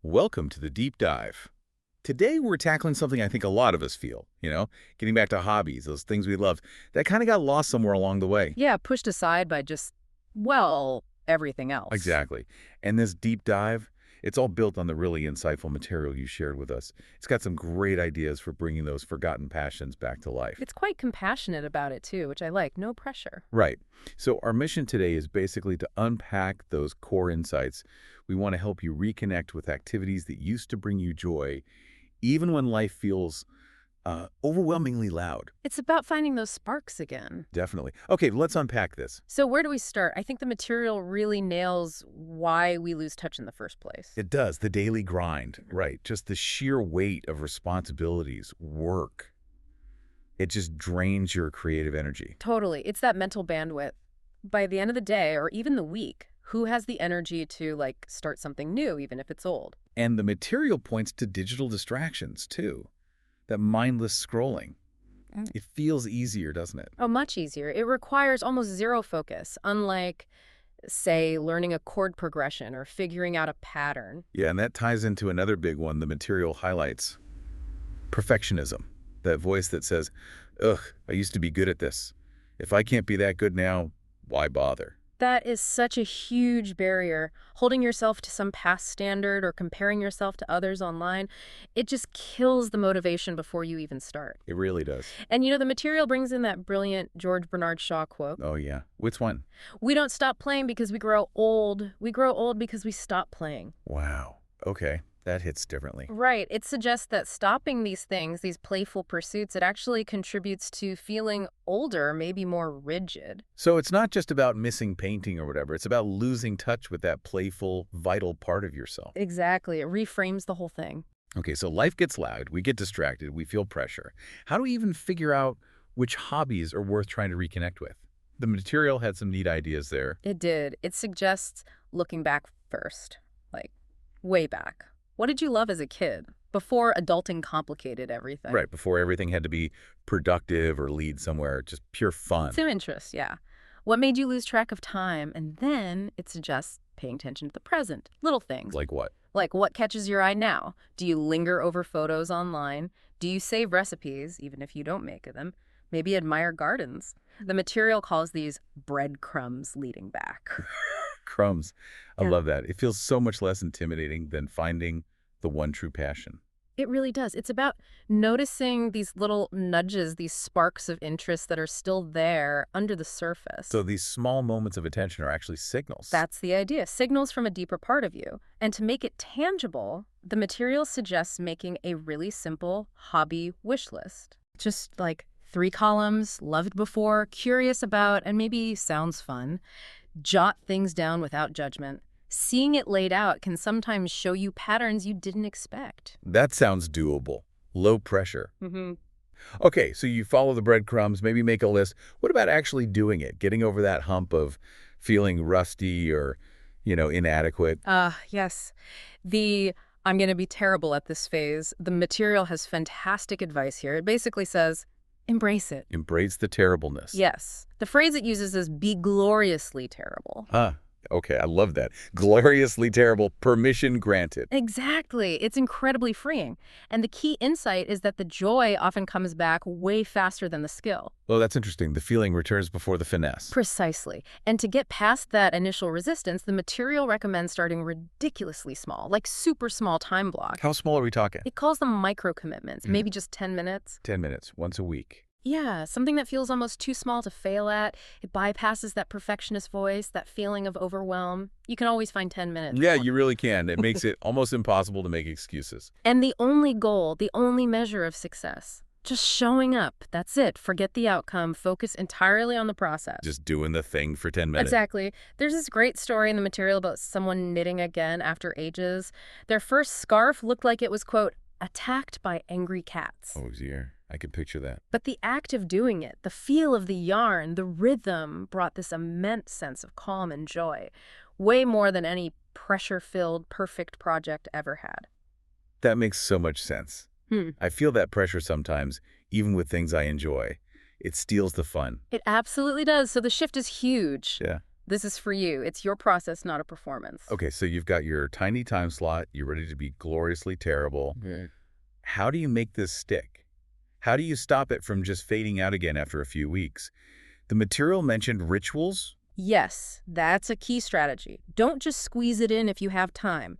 Welcome to the deep dive. Today we're tackling something I think a lot of us feel, getting back to hobbies, those things we loved, that kind of got lost somewhere along the way. Yeah, pushed aside by just, well, everything else. Exactly. And this deep dive, it's all built on the really insightful material you shared with us. It's got some great ideas for bringing those forgotten passions back to life. It's quite compassionate about it, too, which I like. No pressure. Right. So our mission today is basically to unpack those core insights. We want to help you reconnect with activities that used to bring you joy, even when life feels overwhelmingly loud. It's about finding those sparks again. Definitely. Okay, let's unpack this. So where do we start? I think the material really nails why we lose touch in the first place. It does, the daily grind, right? Just the sheer weight of responsibilities, work. It just drains your creative energy. Totally. It's that mental bandwidth. By the end of the day, or even the week, who has the energy to, start something new, even if it's old? And the material points to digital distractions, too. That mindless scrolling. It feels easier, doesn't it? Oh, much easier. It requires almost zero focus, unlike, say, learning a chord progression or figuring out a pattern. Yeah, and that ties into another big one the material highlights. Perfectionism. That voice that says, ugh, I used to be good at this. If I can't be that good now, why bother? That is such a huge barrier. Holding yourself to some past standard or comparing yourself to others online, it just kills the motivation before you even start. It really does. And the material brings in that brilliant George Bernard Shaw quote. Oh, yeah. Which one? We don't stop playing because we grow old. We grow old because we stop playing. Wow. Okay. That hits differently. Right. It suggests that stopping these things, these playful pursuits, it actually contributes to feeling older, maybe more rigid. So it's not just about missing painting or whatever. It's about losing touch with that playful, vital part of yourself. Exactly. It reframes the whole thing. Okay, so life gets loud. We get distracted. We feel pressure. How do we even figure out which hobbies are worth trying to reconnect with? The material had some neat ideas there. It did. It suggests looking back first, way back. What did you love as a kid before adulting complicated everything? Right, before everything had to be productive or lead somewhere, just pure fun. Some interest, yeah. What made you lose track of time? And then it suggests paying attention to the present. Little things. Like what? Like what catches your eye now? Do you linger over photos online? Do you save recipes, even if you don't make them? Maybe admire gardens. The material calls these breadcrumbs leading back. Crumbs. I Yeah. love that. It feels so much less intimidating than finding the one true passion. It really does. It's about noticing these little nudges, these sparks of interest that are still there under the surface. So these small moments of attention are actually signals. That's the idea. Signals from a deeper part of you. And to make it tangible, the material suggests making a really simple hobby wish list. Just 3 columns, loved before, curious about, and maybe sounds fun. Jot things down without judgment. Seeing it laid out can sometimes show you patterns you didn't expect. That sounds doable. Low pressure. Mm-hmm. Okay, so you follow the breadcrumbs, maybe make a list. What about actually doing it? Getting over that hump of feeling rusty or, inadequate? Yes. I'm going to be terrible at this phase. The material has fantastic advice here. It basically says, embrace it. Embrace the terribleness. Yes. The phrase it uses is be gloriously terrible. Okay, I love that. Gloriously terrible, permission granted. Exactly. It's incredibly freeing. And the key insight is that the joy often comes back way faster than the skill. Oh, that's interesting. The feeling returns before the finesse. Precisely. And to get past that initial resistance, the material recommends starting ridiculously small, like super small time blocks. How small are we talking? It calls them micro commitments, maybe just 10 minutes. 10 minutes, once a week. Yeah, something that feels almost too small to fail at. It bypasses that perfectionist voice, that feeling of overwhelm. You can always find 10 minutes. Yeah, you really can. It makes it almost impossible to make excuses. And the only goal, the only measure of success, just showing up. That's it. Forget the outcome. Focus entirely on the process. Just doing the thing for 10 minutes. Exactly. There's this great story in the material about someone knitting again after ages. Their first scarf looked like it was, quote, attacked by angry cats. Oh, dear. I could picture that. But the act of doing it, the feel of the yarn, the rhythm brought this immense sense of calm and joy, way more than any pressure-filled, perfect project ever had. That makes so much sense. I feel that pressure sometimes, even with things I enjoy. It steals the fun. It absolutely does. So the shift is huge. Yeah. This is for you. It's your process, not a performance. Okay, so you've got your tiny time slot. You're ready to be gloriously terrible. Mhm. How do you make this stick? How do you stop it from just fading out again after a few weeks? The material mentioned rituals. Yes, that's a key strategy. Don't just squeeze it in if you have time.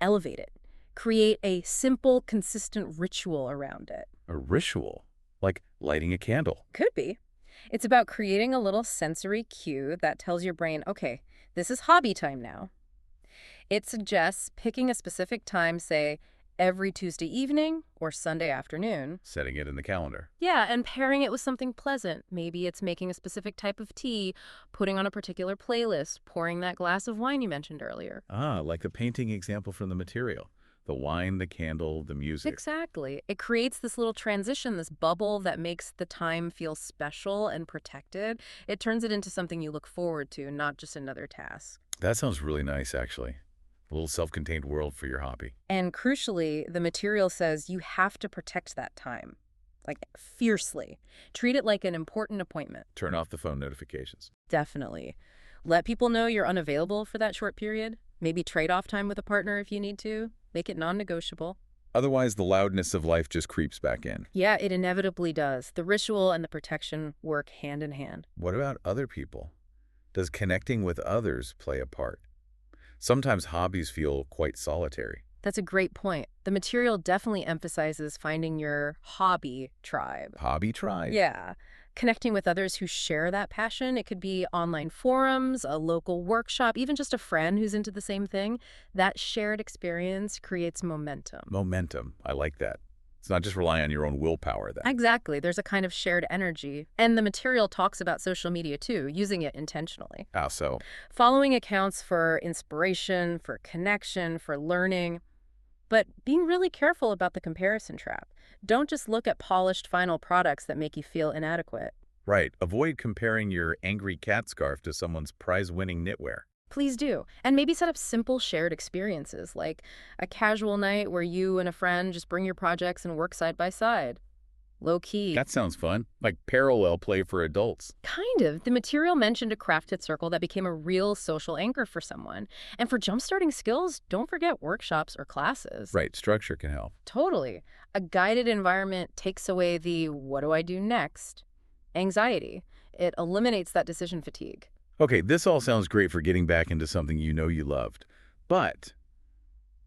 Elevate it. Create a simple, consistent ritual around it. A ritual, like lighting a candle. Could be. It's about creating a little sensory cue that tells your brain, okay, this is hobby time now. It suggests picking a specific time, say, every Tuesday evening or Sunday afternoon. Setting it in the calendar. Yeah, and pairing it with something pleasant. Maybe it's making a specific type of tea, putting on a particular playlist, pouring that glass of wine you mentioned earlier. Ah, like the painting example from the material. The wine, the candle, the music. Exactly. It creates this little transition, this bubble that makes the time feel special and protected. It turns it into something you look forward to, not just another task. That sounds really nice, actually. A little self-contained world for your hobby. And crucially, the material says you have to protect that time, like fiercely. Treat it like an important appointment. Turn off the phone notifications. Definitely. Let people know you're unavailable for that short period. Maybe trade off time with a partner if you need to. Make it non-negotiable. Otherwise, the loudness of life just creeps back in. Yeah, it inevitably does. The ritual and the protection work hand in hand. What about other people? Does connecting with others play a part? Sometimes hobbies feel quite solitary. That's a great point. The material definitely emphasizes finding your hobby tribe. Hobby tribe? Yeah. Connecting with others who share that passion. It could be online forums, a local workshop, even just a friend who's into the same thing. That shared experience creates momentum. Momentum. I like that. It's not just relying on your own willpower then. Exactly. There's a kind of shared energy. And the material talks about social media too, using it intentionally. How so? Following accounts for inspiration, for connection, for learning, but being really careful about the comparison trap. Don't just look at polished final products that make you feel inadequate. Right. Avoid comparing your angry cat scarf to someone's prize-winning knitwear. Please do. And maybe set up simple shared experiences, like a casual night where you and a friend just bring your projects and work side by side. Low key. That sounds fun. Like parallel play for adults. Kind of. The material mentioned a crafted circle that became a real social anchor for someone. And for jumpstarting skills, don't forget workshops or classes. Right. Structure can help. Totally. A guided environment takes away the what do I do next anxiety. It eliminates that decision fatigue. Okay, this all sounds great for getting back into something you know you loved. But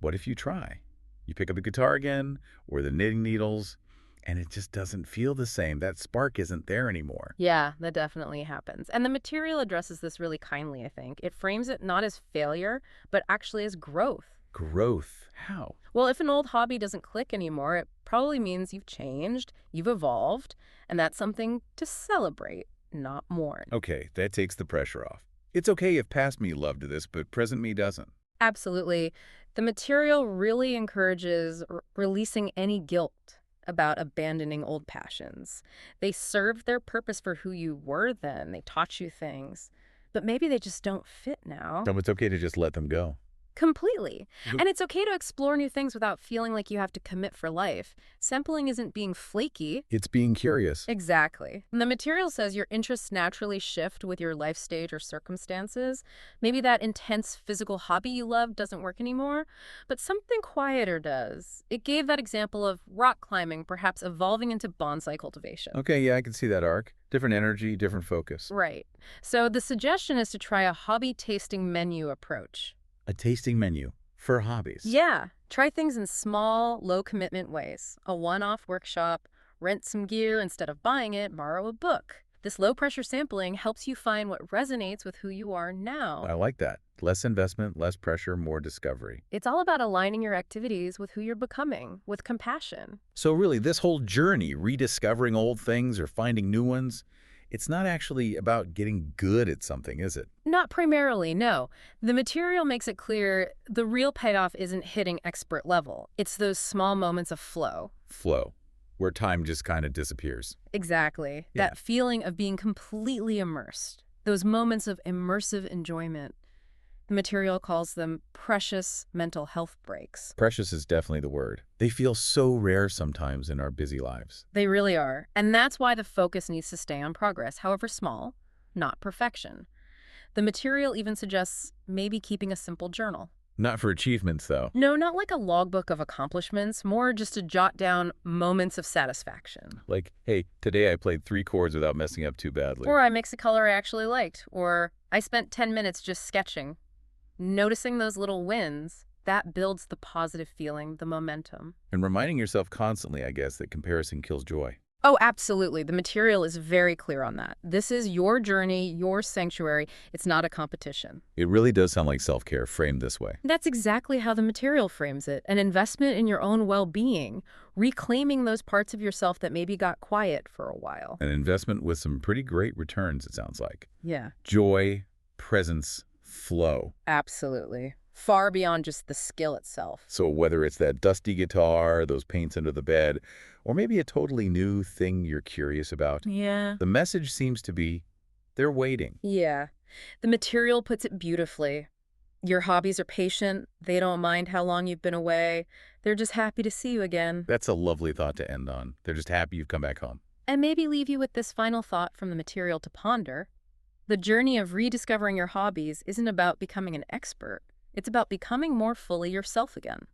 what if you try? You pick up a guitar again, or the knitting needles, and it just doesn't feel the same. That spark isn't there anymore. Yeah, that definitely happens. And the material addresses this really kindly, I think. It frames it not as failure, but actually as growth. Growth. How? Well, if an old hobby doesn't click anymore, it probably means you've changed, you've evolved, and that's something to celebrate, not mourn. Okay, that takes the pressure off. It's okay if past me loved this, but present me doesn't. Absolutely. The material really encourages releasing any guilt about abandoning old passions. They served their purpose for who you were then. They taught you things, but maybe they just don't fit now. So it's okay to just let them go. Completely. Mhm. And it's okay to explore new things without feeling like you have to commit for life. Sampling isn't being flaky. It's being curious. Exactly. And the material says your interests naturally shift with your life stage or circumstances. Maybe that intense physical hobby you love doesn't work anymore, but something quieter does. It gave that example of rock climbing perhaps evolving into bonsai cultivation. Okay, yeah, I can see that arc. Different energy, different focus. Right. So the suggestion is to try a hobby tasting menu approach. A tasting menu for hobbies. Yeah, try things in small, low-commitment ways. A one-off workshop, rent some gear instead of buying it, borrow a book. This low-pressure sampling helps you find what resonates with who you are now. I like that. Less investment, less pressure, more discovery. It's all about aligning your activities with who you're becoming, with compassion. So really, this whole journey, rediscovering old things or finding new ones, it's not actually about getting good at something, is it? Not primarily, no. The material makes it clear the real payoff isn't hitting expert level. It's those small moments of flow. Flow, where time just kind of disappears. Exactly. Yeah. That feeling of being completely immersed. Those moments of immersive enjoyment. The material calls them precious mental health breaks. Precious is definitely the word. They feel so rare sometimes in our busy lives. They really are. And that's why the focus needs to stay on progress, however small, not perfection. The material even suggests maybe keeping a simple journal. Not for achievements, though. No, not like a logbook of accomplishments, more just to jot down moments of satisfaction. Like, hey, today I played 3 chords without messing up too badly. Or I mixed a color I actually liked. Or I spent 10 minutes just sketching. Noticing those little wins, that builds the positive feeling, the momentum. And reminding yourself constantly, I guess, that comparison kills joy. Oh, absolutely. The material is very clear on that. This is your journey, your sanctuary. It's not a competition. It really does sound like self-care framed this way. That's exactly how the material frames it. An investment in your own well-being, reclaiming those parts of yourself that maybe got quiet for a while. An investment with some pretty great returns, it sounds like. Yeah, Joy, presence, flow. absolutely. Far beyond just the skill itself. So whether it's that dusty guitar, those paints under the bed, or maybe a totally new thing you're curious about, Yeah. the message seems to be they're waiting. Yeah. The material puts it beautifully. Your hobbies are patient. They don't mind how long you've been away. They're just happy to see you again. That's a lovely thought to end on. They're just happy you've come back home. And maybe leave you with this final thought from the material to ponder. The journey of rediscovering your hobbies isn't about becoming an expert. It's about becoming more fully yourself again.